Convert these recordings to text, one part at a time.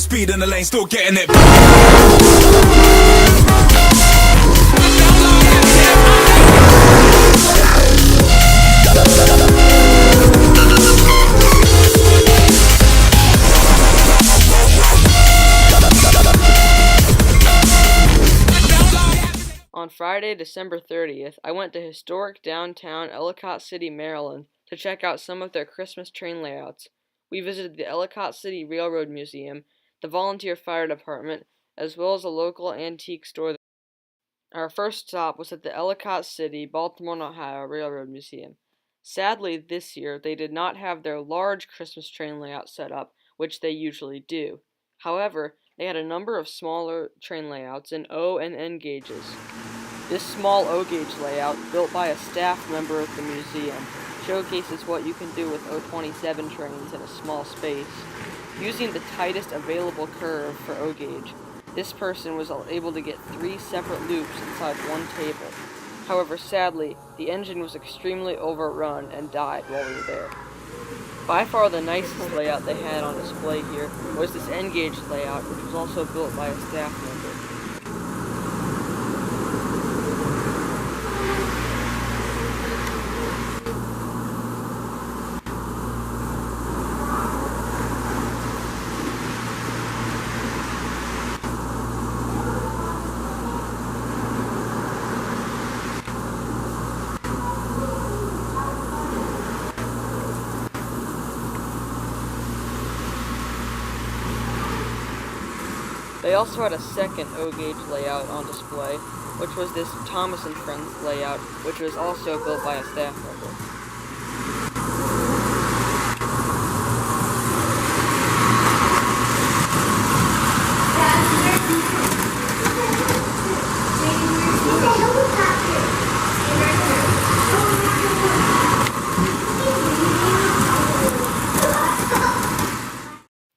speed in the lane, still getting it. On Friday, December 30th, I went to historic downtown Ellicott City, Maryland, to check out some of their Christmas train layouts. We visited the Ellicott City Railroad Museum, the Volunteer Fire Department, as well as a local antique store. Our first stop was at the Ellicott City, Baltimore, Ohio Railroad Museum. Sadly, this year, they did not have their large Christmas train layout set up, which they usually do. However, they had a number of smaller train layouts in O and N gauges. This small O gauge layout, built by a staff member of the museum, showcases what you can do with O27 trains in a small space. Using the tightest available curve for O gauge, this person was able to get 3 separate loops inside one table. However, sadly, the engine was extremely overrun and died while we were there. By far the nicest layout they had on display here was this N gauge layout, which was also built by a staff member. They also had a second O-gauge layout on display, which was this Thomas & Friends layout, which was also built by a staff member.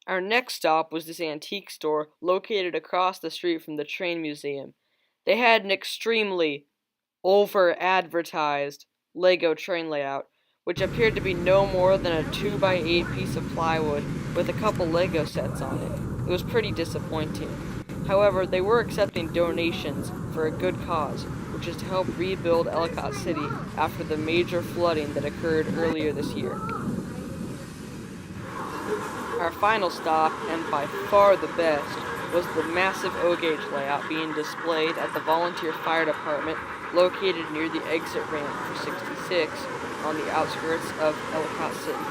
Our next stop was this antique store located across the street from the train museum. They had an extremely over-advertised Lego train layout, which appeared to be no more than a 2x8 piece of plywood with a couple Lego sets on it. It was pretty disappointing. However, they were accepting donations for a good cause, which is to help rebuild Ellicott City after the major flooding that occurred earlier this year. Our final stop, and by far the best, was the massive O-gauge layout being displayed at the Volunteer Fire Department located near the exit ramp for 66 on the outskirts of Ellicott City.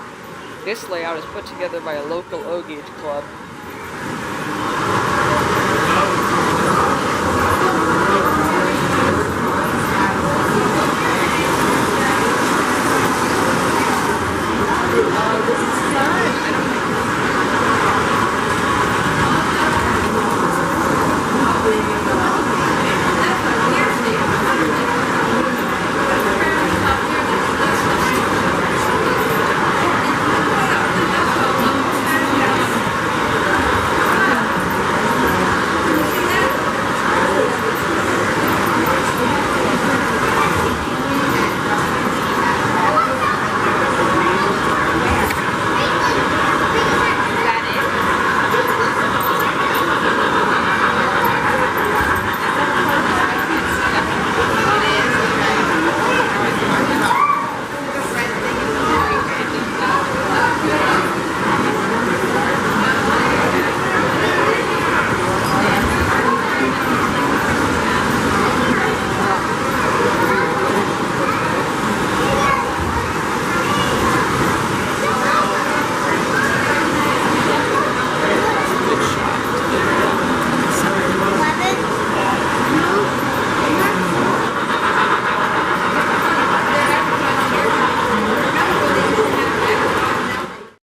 This layout is put together by a local O-gauge club